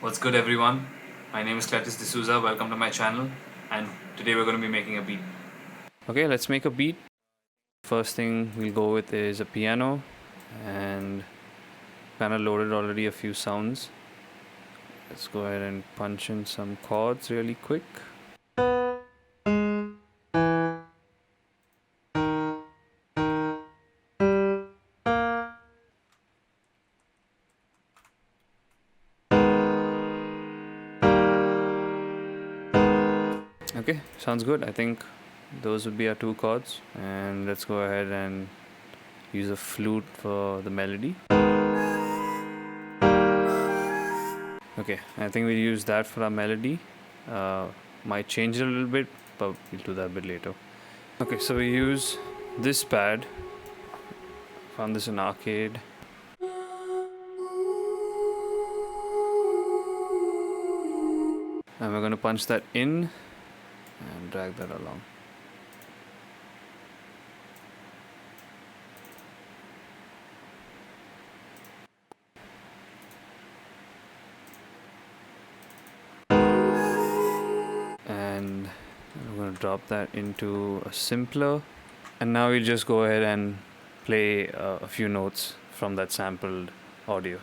What's good, everyone? My name is Cletus D'Souza. Welcome to my channel, and today we're going to be making a beat. Okay, let's make a beat. First thing we'll go with is a piano, and kind of loaded already a few sounds. Let's go ahead and punch in some chords really quick. Okay, sounds good. I think those would be our two chords, and let's go ahead and use a flute for the melody. Okay, I think we'll use that for our melody. Might change it a little bit, but we'll do that a bit later. Okay, so we use this pad. Found this in Arcade. And we're going to punch that in and drag that along. And we're going to drop that into a simpler. And now we just go ahead and play a few notes from that sampled audio.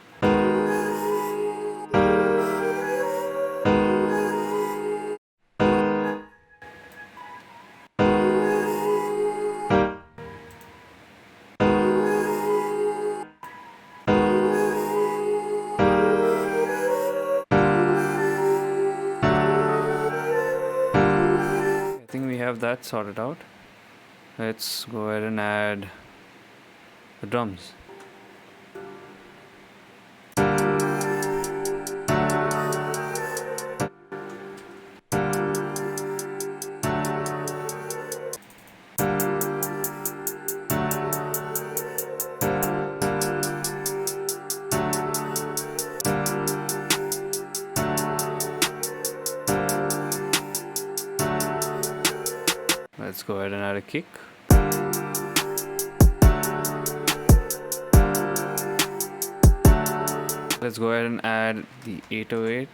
I think we have that sorted out. Let's go ahead and add the drums. Let's go ahead and add a kick. Let's go ahead and add the 808.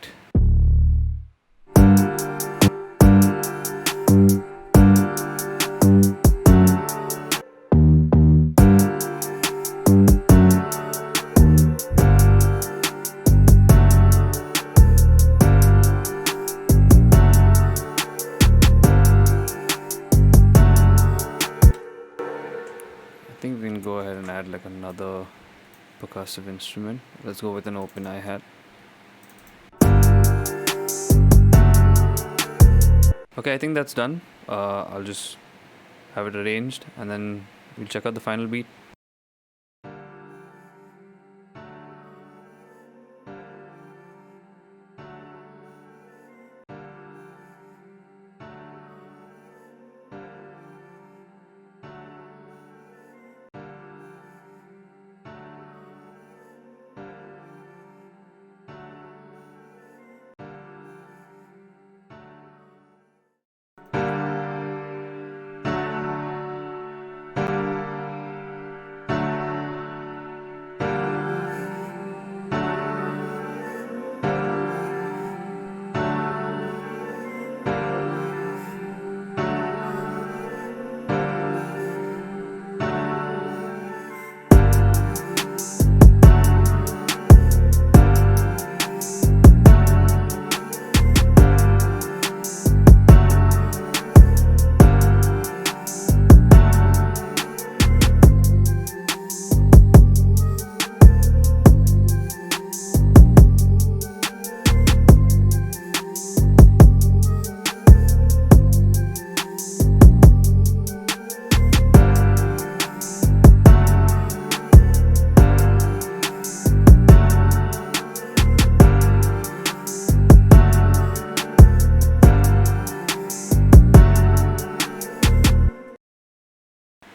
I think we can go ahead and add like another percussive instrument. Let's go with an open hi-hat. Okay, I think that's done. I'll just have it arranged and then we'll check out the final beat.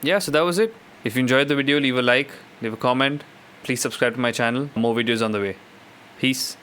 Yeah, so that was it. If you enjoyed the video, leave a like, leave a comment. Please subscribe to my channel. More videos on the way. Peace.